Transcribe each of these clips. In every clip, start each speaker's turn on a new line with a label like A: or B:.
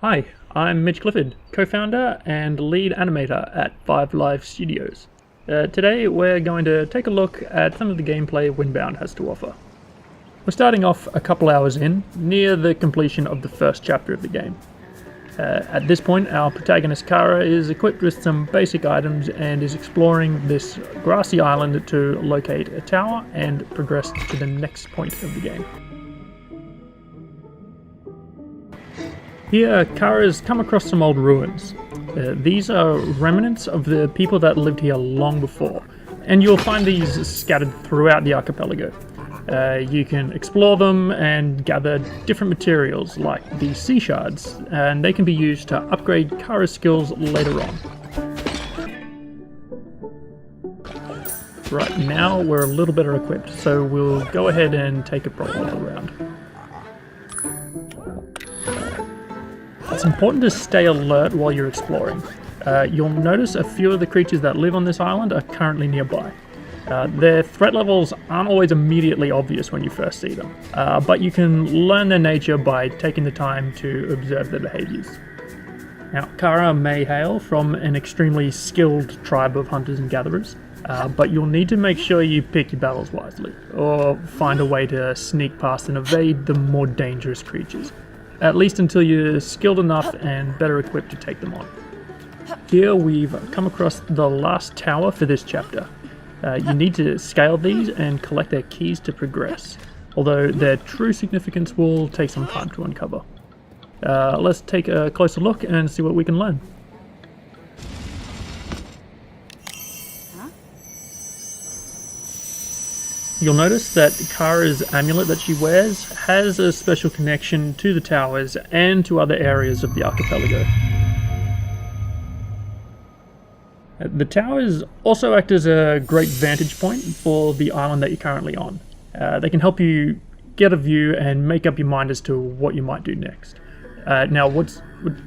A: Hi, I'm Mitch Clifford, co-founder and lead animator at 5 Live Studios. Today we're going to take a look at some of the gameplay Windbound has to offer. We're starting off a couple hours in, near the completion of the first chapter of the game. At this point, our protagonist Kara is equipped with some basic items and is exploring this grassy island to locate a tower and progress to the next point of the game. Here, Kara's come across some old ruins. These are remnants of the people that lived here long before, and you'll find these scattered throughout the archipelago. You can explore them and gather different materials like these sea shards, and they can be used to upgrade Kara's skills later on. Right now we're a little better equipped, so we'll go ahead and take a proper look around. It's important to stay alert while you're exploring. You'll notice a few of the creatures that live on this island are currently nearby. Their threat levels aren't always immediately obvious when you first see them, but you can learn their nature by taking the time to observe their behaviors. Now, Kara may hail from an extremely skilled tribe of hunters and gatherers, but you'll need to make sure you pick your battles wisely, or find a way to sneak past and evade the more dangerous creatures, at least until you're skilled enough and better equipped to take them on. Here we've come across the last tower for this chapter. You need to scale these and collect their keys to progress, although their true significance will take some time to uncover. Let's take a closer look and see what we can learn. You'll notice that Kara's amulet that she wears has a special connection to the towers and to other areas of the archipelago. The towers also act as a great vantage point for the island that you're currently on. They can help you get a view and make up your mind as to what you might do next. Now, what's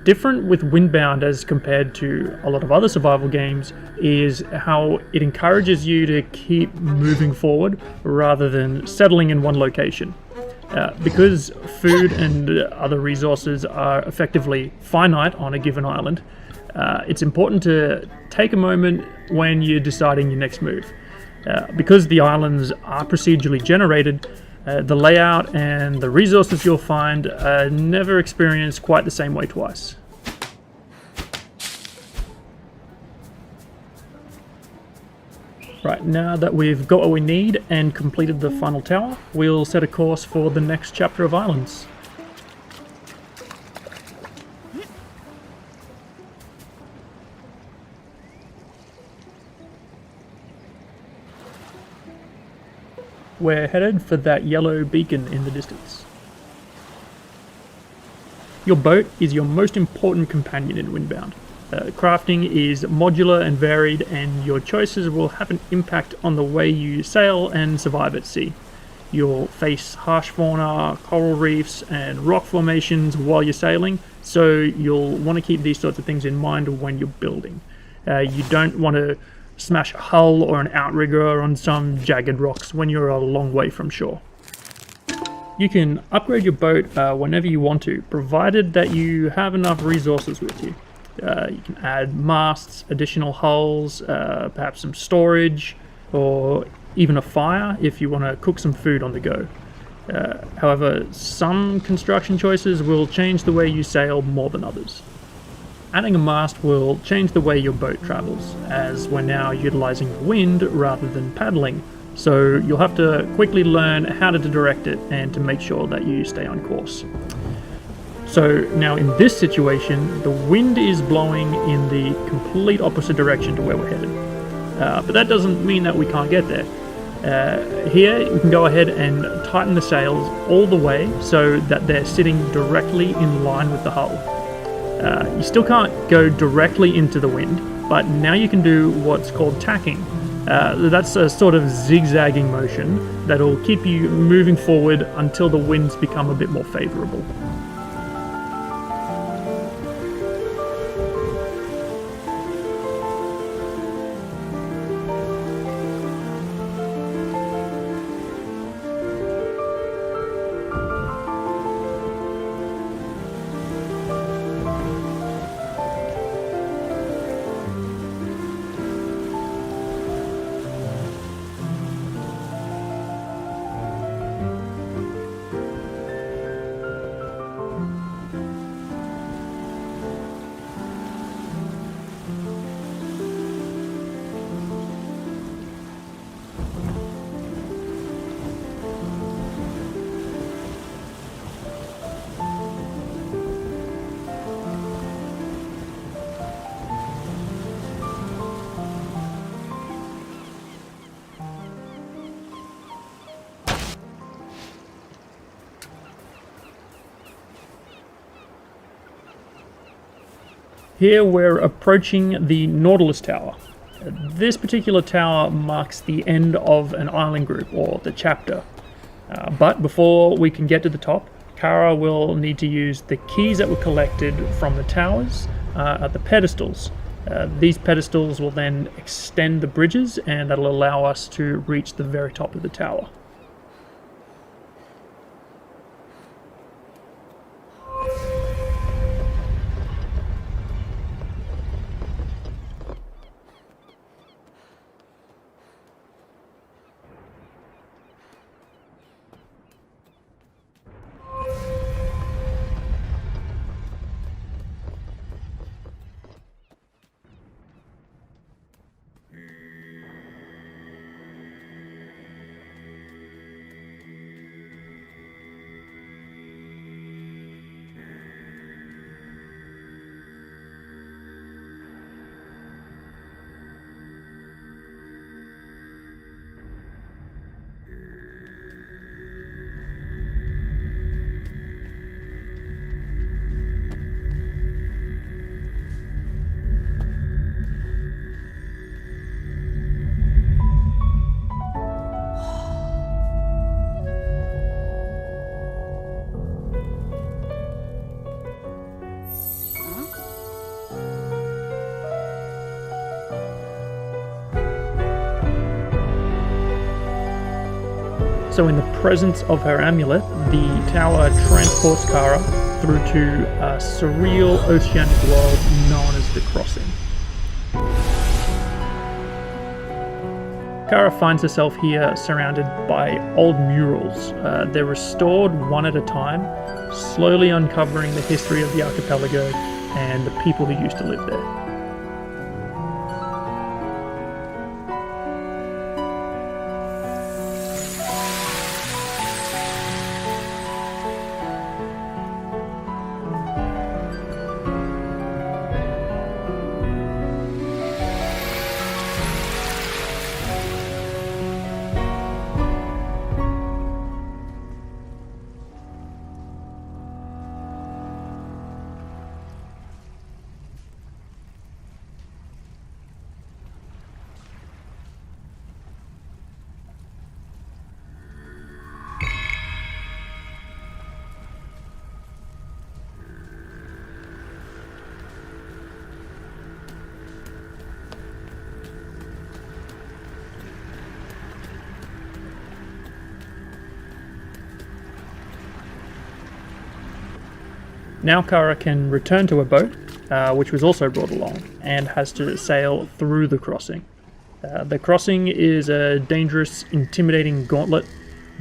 A: different with Windbound as compared to a lot of other survival games is how it encourages you to keep moving forward rather than settling in one location. Because food and other resources are effectively finite on a given island, it's important to take a moment when you're deciding your next move. Because the islands are procedurally generated, the layout and the resources you'll find are never experienced quite the same way twice. Right, now that we've got what we need and completed the final tower, we'll set a course for the next chapter of Islands. We're headed for that yellow beacon in the distance. Your boat is your most important companion in Windbound. Crafting is modular and varied, and your choices will have an impact on the way you sail and survive at sea. You'll face harsh fauna, coral reefs, and rock formations while you're sailing, so you'll want to keep these sorts of things in mind when you're building. You don't want to smash a hull or an outrigger on some jagged rocks when you're a long way from shore. You can upgrade your boat whenever you want to, provided that you have enough resources with you. You can add masts, additional hulls, perhaps some storage, or even a fire if you want to cook some food on the go. However, some construction choices will change the way you sail more than others. Adding a mast will change the way your boat travels, as we're now utilizing wind rather than paddling, so you'll have to quickly learn how to direct it and to make sure that you stay on course. So now in this situation, the wind is blowing in the complete opposite direction to where we're headed. But that doesn't mean that we can't get there. Here we can go ahead and tighten the sails all the way so that they're sitting directly in line with the hull. You still can't go directly into the wind, but now you can do what's called tacking. That's a sort of zigzagging motion that'll keep you moving forward until the winds become a bit more favorable. Here we're approaching the Nautilus Tower. This particular tower marks the end of an island group, or the chapter. But before we can get to the top, Kara will need to use the keys that were collected from the towers at the pedestals. These pedestals will then extend the bridges, and that'll allow us to reach the very top of the tower. So in the presence of her amulet, the tower transports Kara through to a surreal oceanic world known as the Crossing. Kara finds herself here surrounded by old murals. They're restored one at a time, slowly uncovering the history of the archipelago and the people who used to live there. Now Kara can return to her boat, which was also brought along, and has to sail through the crossing. The crossing is a dangerous, intimidating gauntlet,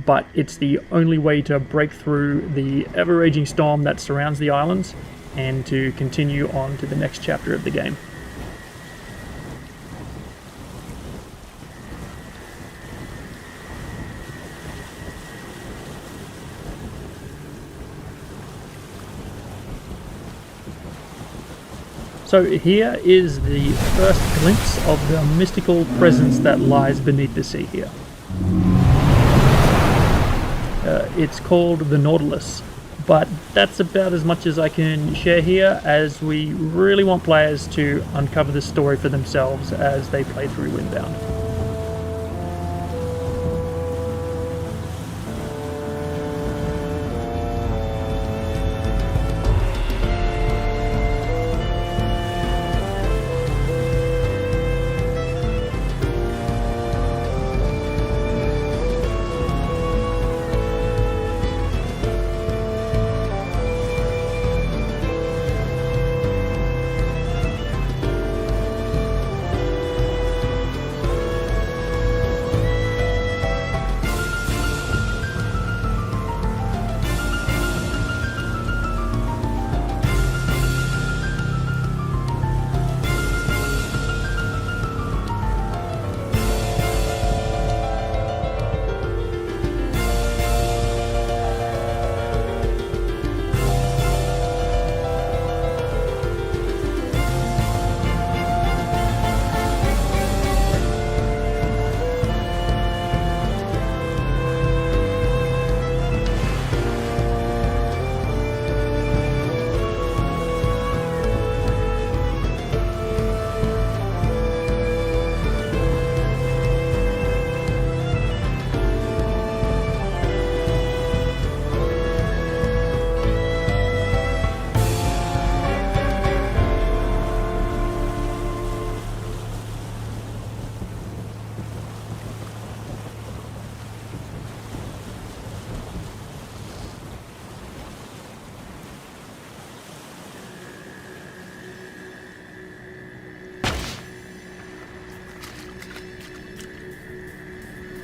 A: but it's the only way to break through the ever-raging storm that surrounds the islands and to continue on to the next chapter of the game. So here is the first glimpse of the mystical presence that lies beneath the sea here. It's called the Nautilus, but that's about as much as I can share here, as we really want players to uncover the story for themselves as they play through Windbound.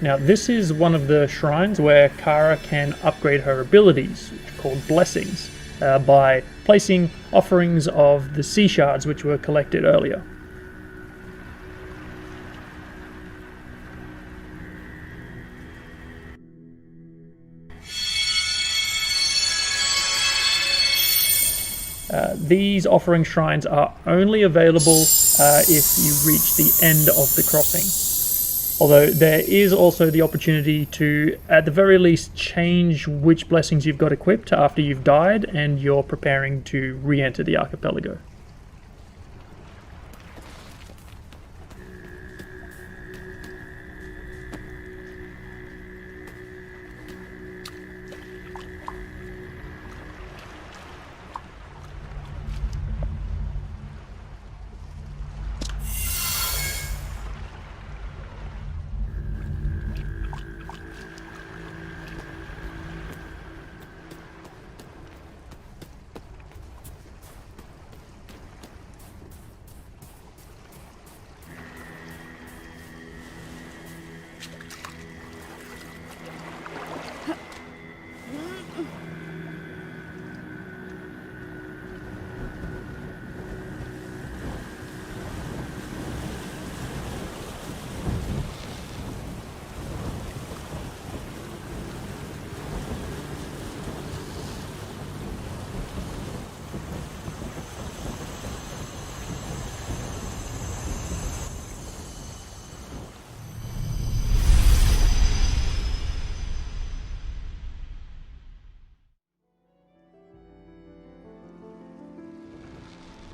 A: Now this is one of the shrines where Kara can upgrade her abilities, which are called blessings, by placing offerings of the sea shards which were collected earlier. These offering shrines are only available if you reach the end of the crossing. Although there is also the opportunity to, at the very least, change which blessings you've got equipped after you've died and you're preparing to re-enter the archipelago.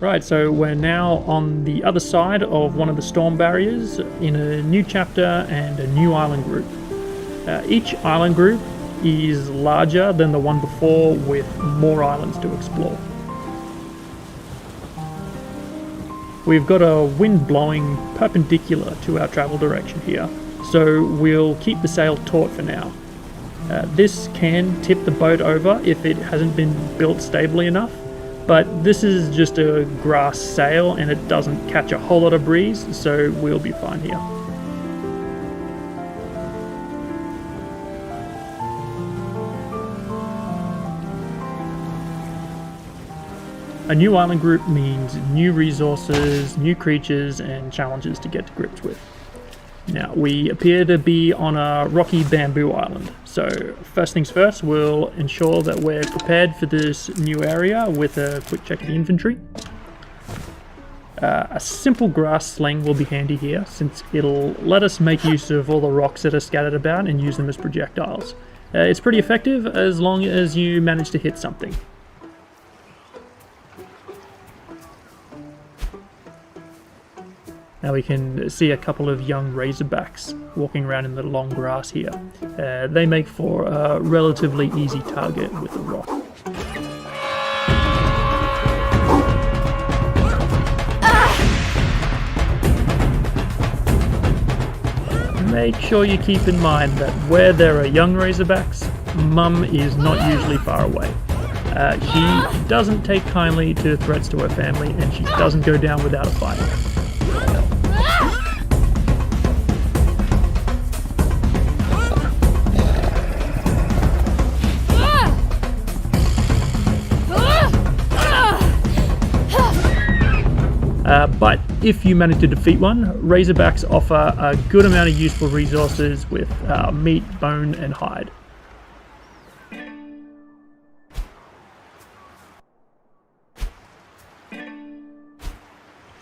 A: Right, so we're now on the other side of one of the storm barriers in a new chapter and a new island group. Each island group is larger than the one before with more islands to explore. We've got a wind blowing perpendicular to our travel direction here, so we'll keep the sail taut for now. This can tip the boat over if it hasn't been built stably enough, but this is just a grass sail and it doesn't catch a whole lot of breeze, so we'll be fine here. A new island group means new resources, new creatures, and challenges to get to grips with. Now, we appear to be on a rocky bamboo island, so first things first, we'll ensure that we're prepared for this new area with a quick check of the inventory. A simple grass sling will be handy here, since it'll let us make use of all the rocks that are scattered about and use them as projectiles. It's pretty effective as long as you manage to hit something. Now we can see a couple of young razorbacks walking around in the long grass here. They make for a relatively easy target with a rock. Make sure you keep in mind that where there are young razorbacks, Mum is not usually far away. She doesn't take kindly to threats to her family, and she doesn't go down without a fight. But if you manage to defeat one, razorbacks offer a good amount of useful resources with meat, bone, and hide.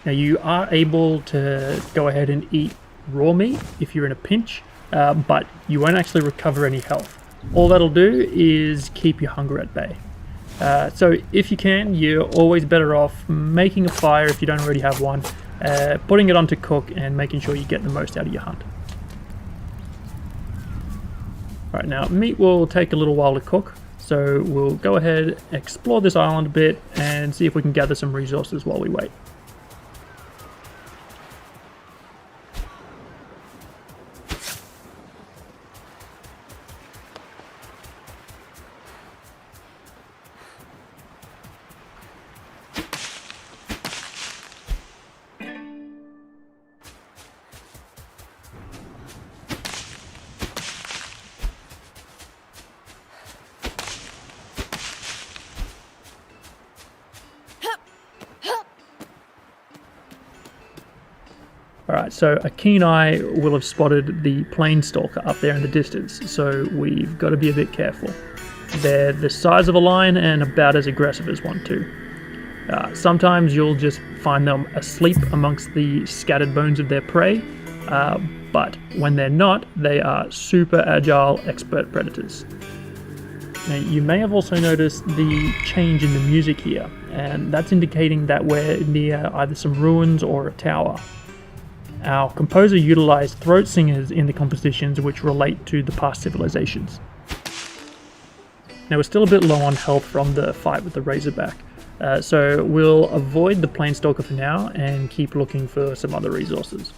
A: Now you are able to go ahead and eat raw meat if you're in a pinch, but you won't actually recover any health. All that'll do is keep your hunger at bay. So if you can, you're always better off making a fire if you don't already have one, putting it on to cook and making sure you get the most out of your hunt. Right, now meat will take a little while to cook, so we'll go ahead, explore this island a bit and see if we can gather some resources while we wait. Alright, so a keen eye will have spotted the planestalker up there in the distance, so we've got to be a bit careful. They're the size of a lion and about as aggressive as one too. Sometimes you'll just find them asleep amongst the scattered bones of their prey, but when they're not, they are super agile expert predators. Now, you may have also noticed the change in the music here, and that's indicating that we're near either some ruins or a tower. Our composer utilized throat singers in the compositions which relate to the past civilizations. Now, we're still a bit low on health from the fight with the Razorback, so we'll avoid the Planestalker for now and keep looking for some other resources.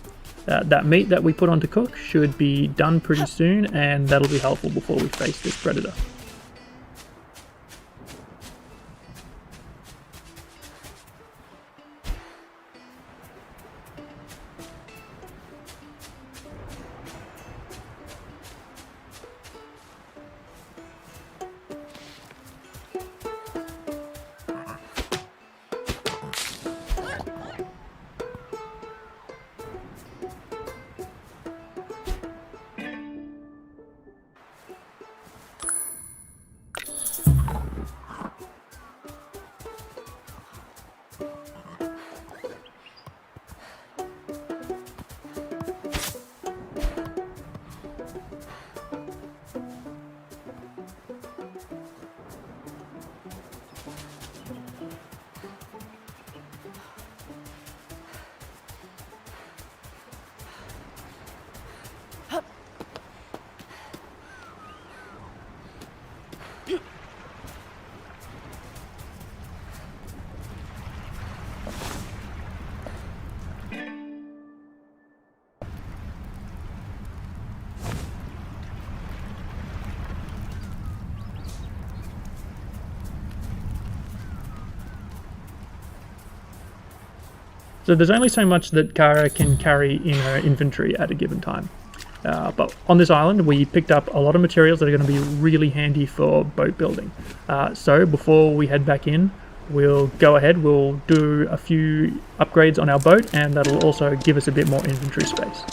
A: That meat that we put on to cook should be done pretty soon, and that'll be helpful before we face this predator. So there's only so much that Kara can carry in her inventory at a given time. But on this island we picked up a lot of materials that are going to be really handy for boat building. So before we head back in, we'll go ahead, we'll do a few upgrades on our boat, and that'll also give us a bit more inventory space.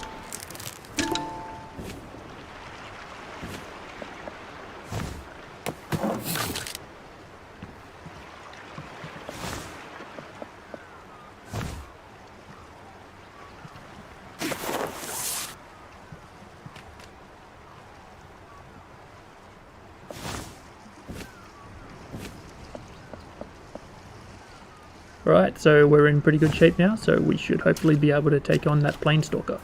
A: Alright, so we're in pretty good shape now, so we should hopefully be able to take on that Planestalker.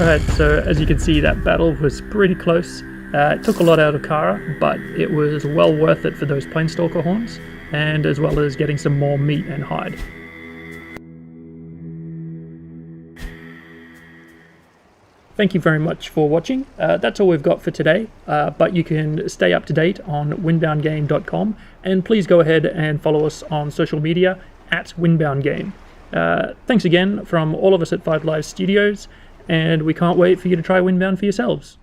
A: Alright, so as you can see, that battle was pretty close. It took a lot out of Kara, but it was well worth it for those Planestalker horns, and as well as getting some more meat and hide. Thank you very much for watching. That's all we've got for today, but you can stay up to date on windboundgame.com, and please go ahead and follow us on social media at windboundgame. Thanks again from all of us at 5 Live Studios, and we can't wait for you to try Windbound for yourselves.